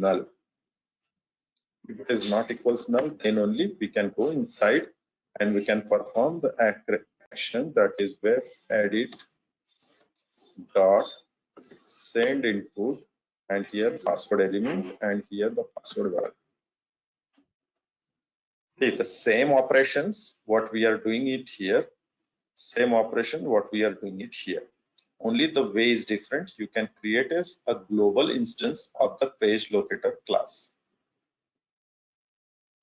null. If it is not equals null, then only we can go inside and we can perform the action, that is web edit dot send input, and here password element, and here the password value. See, the same operations what we are doing it here, same operation what we are doing it here, only the way is different. You can create as a global instance of the page locator class.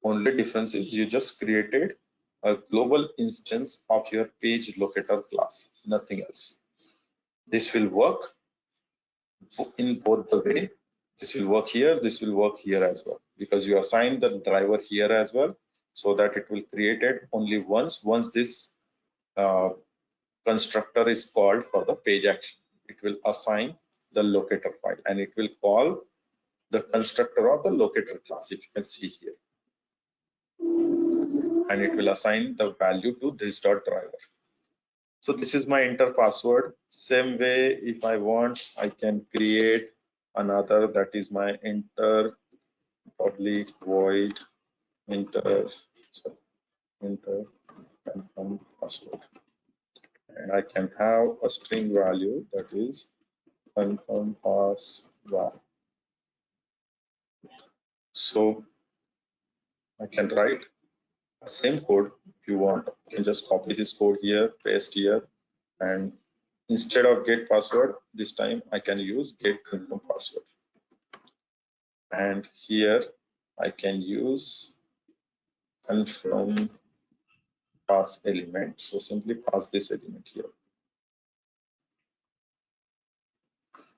Only difference is you just created a global instance of your page locator class, nothing else. This will work in both the way. This will work here, this will work here as well, because you assign the driver here as well, so that it will create it only once this constructor is called for the page action. It will assign the locator file and it will call the constructor of the locator class, if you can see here, and it will assign the value to this dot driver. So this is my enter password. Same way, if I want, I can create another, that is my enter public void enter confirm password, and I can have a string value, that is confirm password. So I can write the same code. If you want, you can just copy this code here, paste here, and instead of get password, this time I can use get confirm password, and here I can use confirm pass element. So simply pass this element here.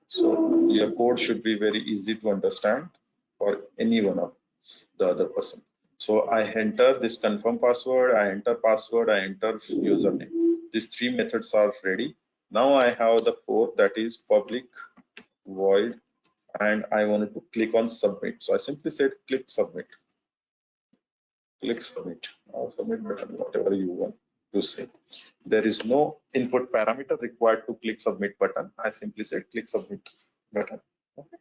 So your code should be very easy to understand for any one of the other person. So I enter this confirm password, I enter password, I enter username. These three methods are ready. Now I have the fourth, that is public void, and I wanted to click on submit. So I simply said click submit. Click submit or submit button, whatever you want to say. There is no input parameter required to click submit button. I simply said click submit button. Okay.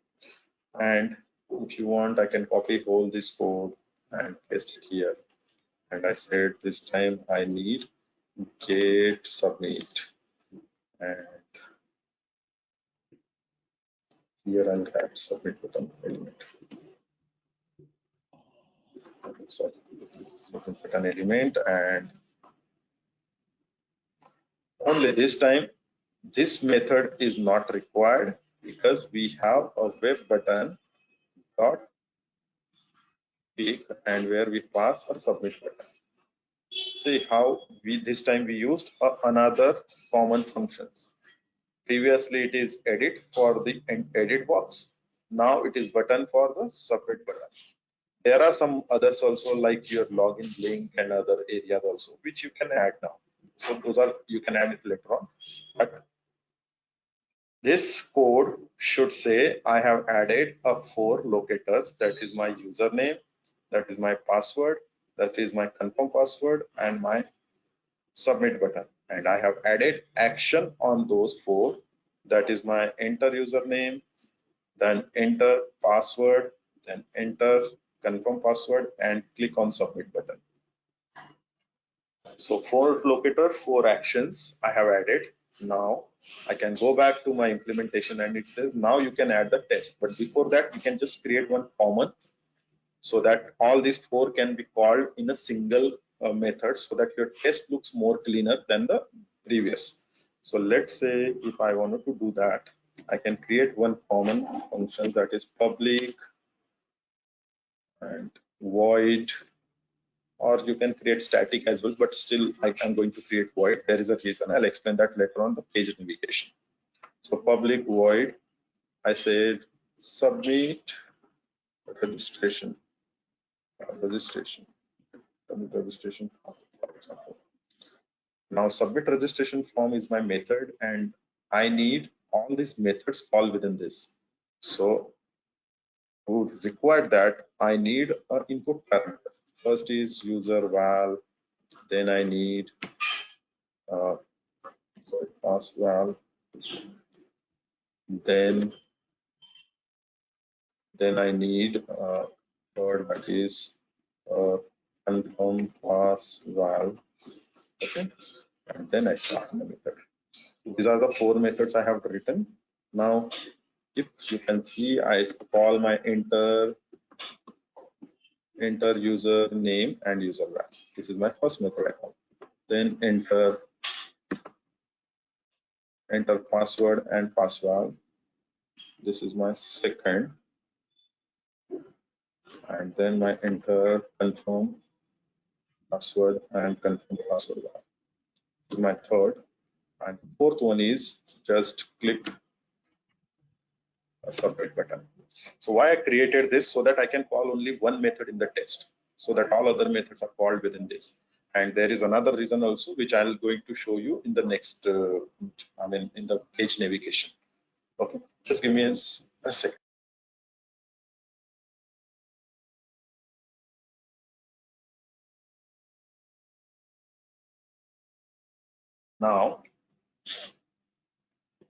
And if you want, I can copy all this code and paste it here. And I said this time I need get submit, and here I'll have submit button element. Sorry, submit button element, and only this time this method is not required because we have a web button dot click and where we pass a submit button. See how we this time we used another common functions. Previously it is edit for the edit box. Now it is button for the submit button. There are some others also, like your login link and other areas also, which you can add now. So those are, you can add it later on. But this code should say I have added a 4 locators, that is my username, that is my password, that is my confirm password, and my submit button. And I have added action on those 4, that is my enter username, then enter password, then enter confirm password, and click on submit button. So 4 locator, 4 actions I have added. Now I can go back to my implementation and it says now you can add the test, but before that we can just create one common, so that all these 4 can be called in a single method, so that your test looks more cleaner than the previous. So let's say if I wanted to do that, I can create one common function, that is public and void, or you can create static as well, but still I'm going to create void. There is a reason, I'll explain that later on the page navigation. So public void, I said submit registration submit registration form, for example. Now submit registration form is my method, and I need all these methods called within this. So to require that, I need an input parameter. First is user val, then I need pass val, then Then I need word that is confirm pass valve. Okay, and then I start the method. These are the 4 methods I have written. Now, if you can see, I call my enter user name and user value. This is my first method I call. Then enter password and password. This is my second, and then my enter confirm password and confirm password. This is my third, and fourth one is just click a submit button. So why I created this? So that I can call only one method in the test, so that all other methods are called within this. And there is another reason also, which I'm going to show you in the next, in the page navigation. Okay, just give me a second. Now,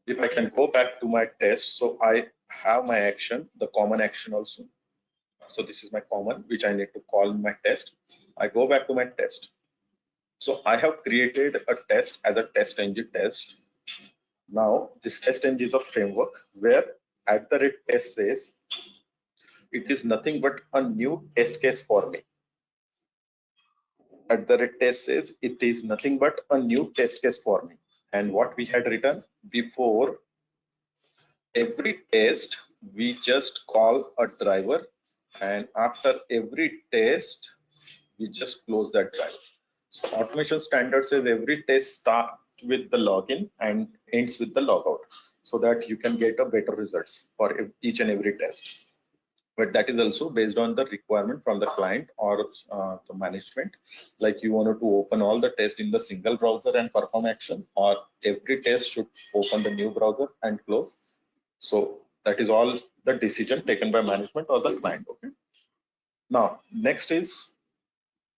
if I can go back to my test, so I have my action, the common action also. So this is my common, which I need to call my test. I go back to my test. So I have created a test as a test engine test. Now this test engine is a framework where at the rate test says it is nothing but a new test case for me. At the rate test says it is nothing but a new test case for me. And what we had written before, every test we just call a driver, and after every test we just close that driver. So automation standard says every test starts with the login and ends with the logout, so that you can get a better results for each and every test. But that is also based on the requirement from the client or the management. Like you wanted to open all the tests in the single browser and perform action, or every test should open the new browser and close. So that is all the decision taken by management or the client. Okay. Now next is,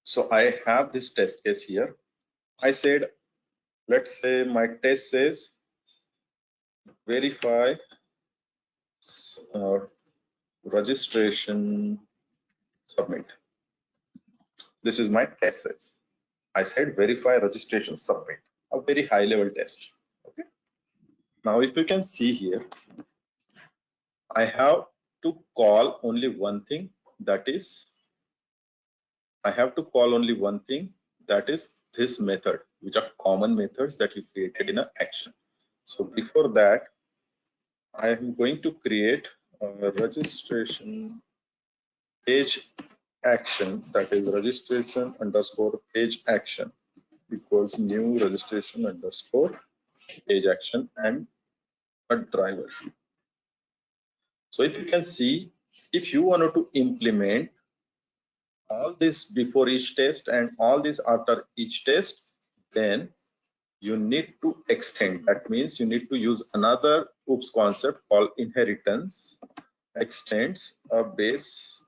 so I have this test case here. I said, let's say my test says verify registration submit. This is my test says. I said verify registration submit, a very high level test. Okay. Now if you can see here, I have to call only one thing, that is I have to call only one thing, that is this method, which are common methods that you created in an action. So before that, I am going to create a registration page action, that is registration underscore page action equals new registration underscore page action and a driver. So if you can see, if you wanted to implement all this before each test and all this after each test, then you need to extend. That means you need to use another OOPS concept called inheritance. Extend a base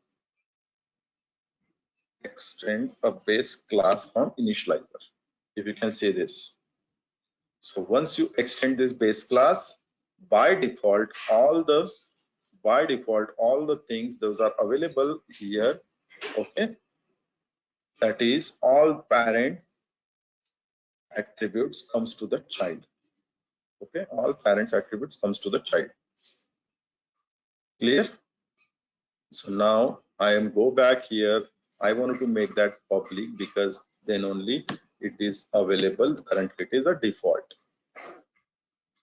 class from initializer. If you can see this. So once you extend this base class, by default all the things those are available here. Okay, that is all parent attributes comes to the child. Okay, all parents attributes comes to the child. Clear? So now I am go back here. I wanted to make that public because then only it is available. Currently it is a default.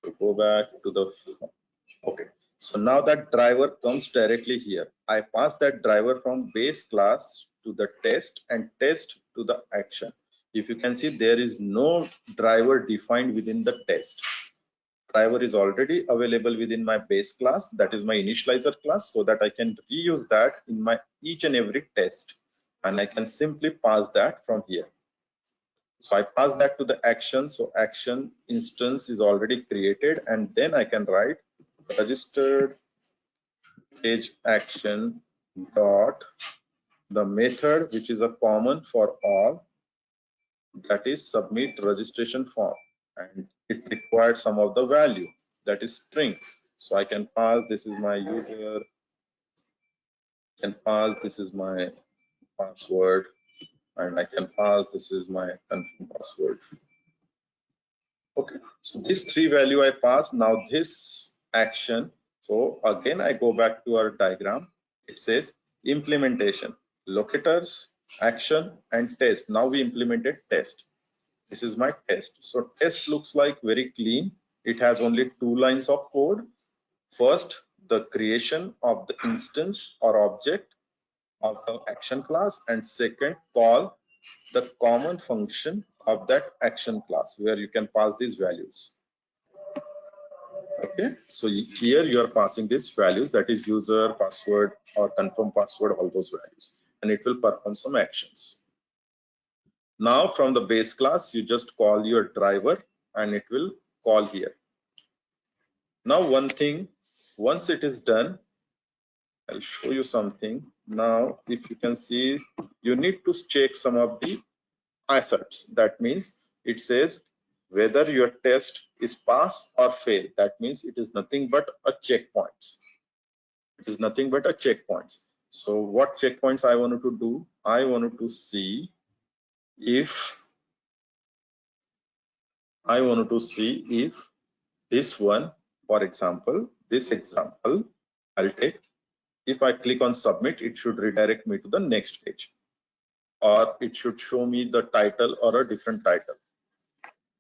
So go back to the, okay. So now that driver comes directly here. I pass that driver from base class to the test and test to the action. If you can see, there is no driver defined within the test. Driver is already available within my base class, that is my initializer class, so that I can reuse that in my each and every test, and I can simply pass that from here. So I pass that to the action. So action instance is already created, and then I can write registered page action dot the method which is a common for all, that is submit registration form, and it requires some of the value, that is string. So I can pass, this is my user can pass this is my password, and I can pass this is my confirm password. Okay, so this 3 value I pass. Now this action, so again I go back to our diagram. It says implementation, locators, action, and test. Now we implemented test. This is my test. So test looks like very clean. It has only 2 lines of code. First, the creation of the instance or object of the action class, and second, call the common function of that action class where you can pass these values. Okay, so here you are passing these values, that is user, password, or confirm password, all those values, and it will perform some actions. Now from the base class, you just call your driver and it will call here. Now one thing, once it is done, I'll show you something. Now, if you can see, you need to check some of the assets. That means it says whether your test is pass or fail. That means it is nothing but a checkpoints. It is nothing but a checkpoints. So what checkpoints I wanted to do? I wanted to see if this one, for example, this example, I'll take. If I click on submit, it should redirect me to the next page, or it should show me the title or a different title.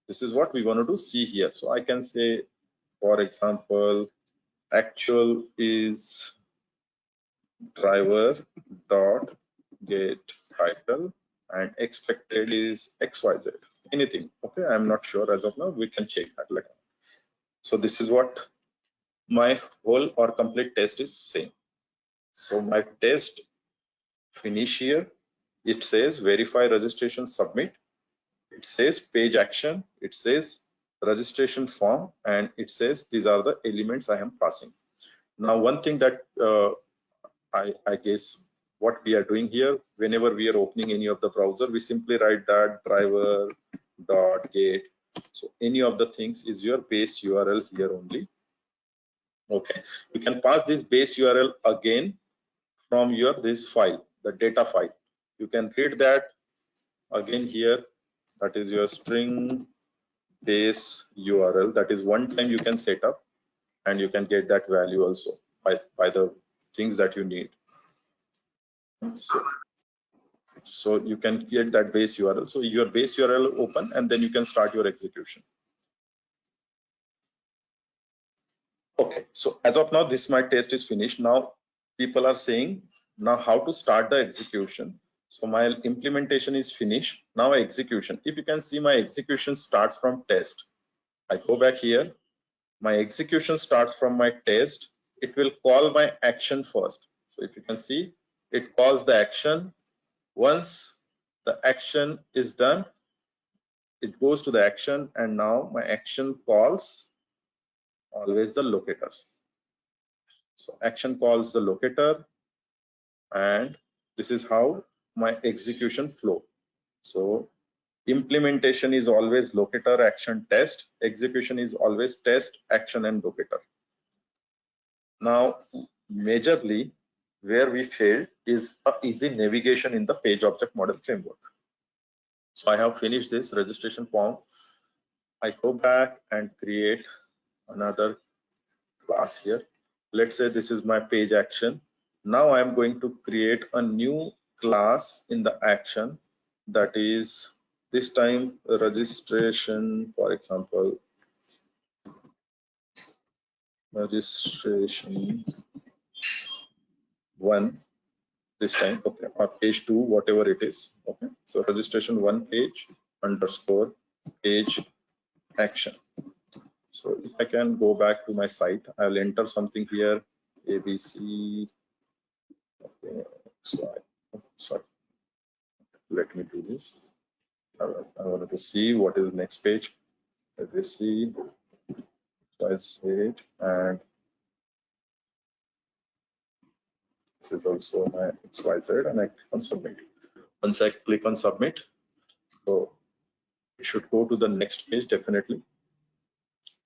This is what we wanted to see here. So I can say, for example, actual is driver dot get title and expected is XYZ. Anything. Okay, I'm not sure as of now. We can check that later. So this is what my whole or complete test is saying. So my test finish here. It says verify registration, submit. It says page action. It says registration form, and it says these are the elements I am passing. Now, one thing that I guess what we are doing here, whenever we are opening any of the browser, we simply write that driver dot get. So any of the things is your base URL here only. Okay, you can pass this base URL again from your this file, the data file. You can read that again here. That is your string base URL. That is one time you can set up, and you can get that value also by the things that you need. So you can get that base URL. So your base URL open, and then you can start your execution. Okay, so as of now, this my test is finished. Now people are saying now how to start the execution. So my implementation is finished. Now execution. If you can see, my execution starts from test. I go back here. My execution starts from my test. It will call my action first. So if you can see, it calls the action. Once the action is done, it goes to the action, and now my action calls always the locators. So action calls the locator, and this is how my execution flow. So implementation is always locator, action, test. Execution is always test, action, and locator. Now, majorly where we failed is a easy navigation in the page object model framework. So I have finished this registration form. I go back and create another class here. Let's say this is my page action. Now I'm going to create a new class in the action, that is this time registration, for example, registration 1 this time, okay, or page 2, whatever it is. Okay, so registration 1 page underscore page action. So if I can go back to my site, I'll enter something here, ABC. Okay, sorry, let me do this. I wanted to see what is the next page. ABC, so I say it, and this is also my XYZ, and I click on submit. Once I click on submit, so it should go to the next page definitely.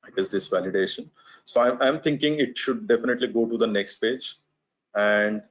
I guess this validation. So I'm thinking it should definitely go to the next page, and